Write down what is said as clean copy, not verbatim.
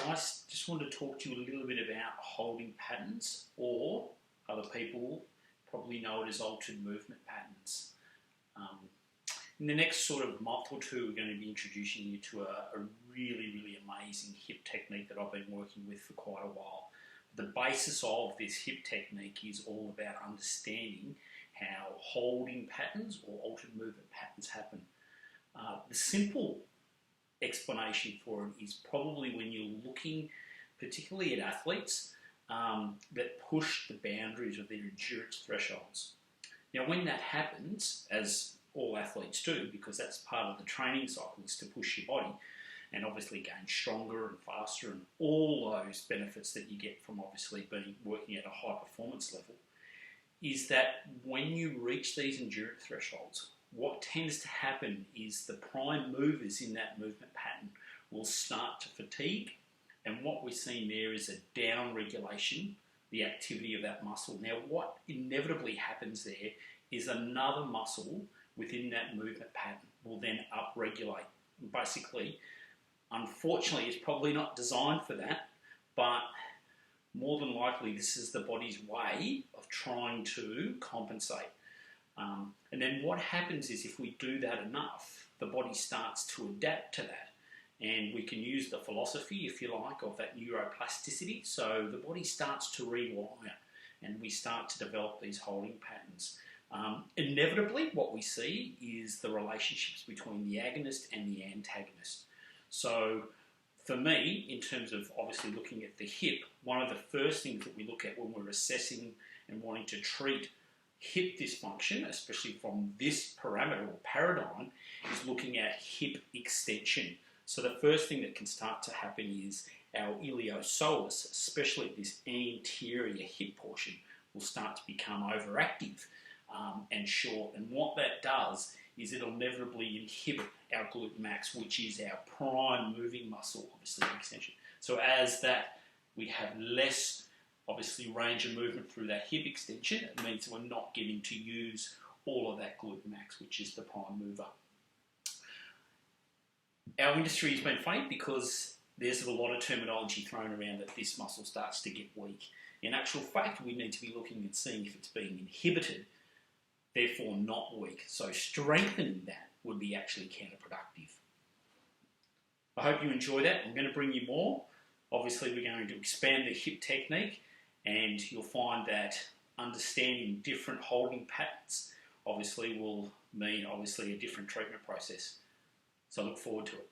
just want to talk to you a little bit about holding patterns, or other people probably know it as altered movement patterns. In the next sort of month or two, we're going to be introducing you to a really, really amazing hip technique that I've been working with for quite a while. The basis of this hip technique is all about understanding how holding patterns or altered movement patterns happen. The simple explanation for it is probably when you're looking particularly at athletes that push the boundaries of their endurance thresholds. Now when that happens, as all athletes do, because that's part of the training cycle, is to push your body and obviously gain stronger and faster and all those benefits that you get from obviously working at a high performance level, is that when you reach these endurance thresholds, what tends to happen is the prime movers in that movement pattern will start to fatigue, and what we're seeing there is a down regulation, the activity of that muscle. Now what inevitably happens there is another muscle within that movement pattern will then upregulate. Basically, unfortunately, it's probably not designed for that, but more than likely this is the body's way of trying to compensate. And then what happens is if we do that enough, the body starts to adapt to that. And we can use the philosophy, if you like, of that neuroplasticity. So the body starts to rewire and we start to develop these holding patterns. Inevitably, what we see is the relationships between the agonist and the antagonist. So for me, in terms of obviously looking at the hip, one of the first things that we look at when we're assessing and wanting to treat hip dysfunction, especially from this parameter or paradigm, is looking at hip extension. So the first thing that can start to happen is our iliopsoas, especially this anterior hip portion, will start to become overactive and short. And what that does is it'll inevitably inhibit our glute max, which is our prime moving muscle, obviously extension. So as that, we have less obviously range of movement through that hip extension. It means we're not getting to use all of that glute max, which is the prime mover. Our industry has been funny because there's a lot of terminology thrown around that this muscle starts to get weak. In actual fact, we need to be looking and seeing if it's being inhibited, therefore not weak. So strengthening that would be actually counterproductive. I hope you enjoy that. I'm going to bring you more. Obviously, we're going to expand the hip technique, and you'll find that understanding different holding patterns obviously will mean obviously a different treatment process. So I look forward to it.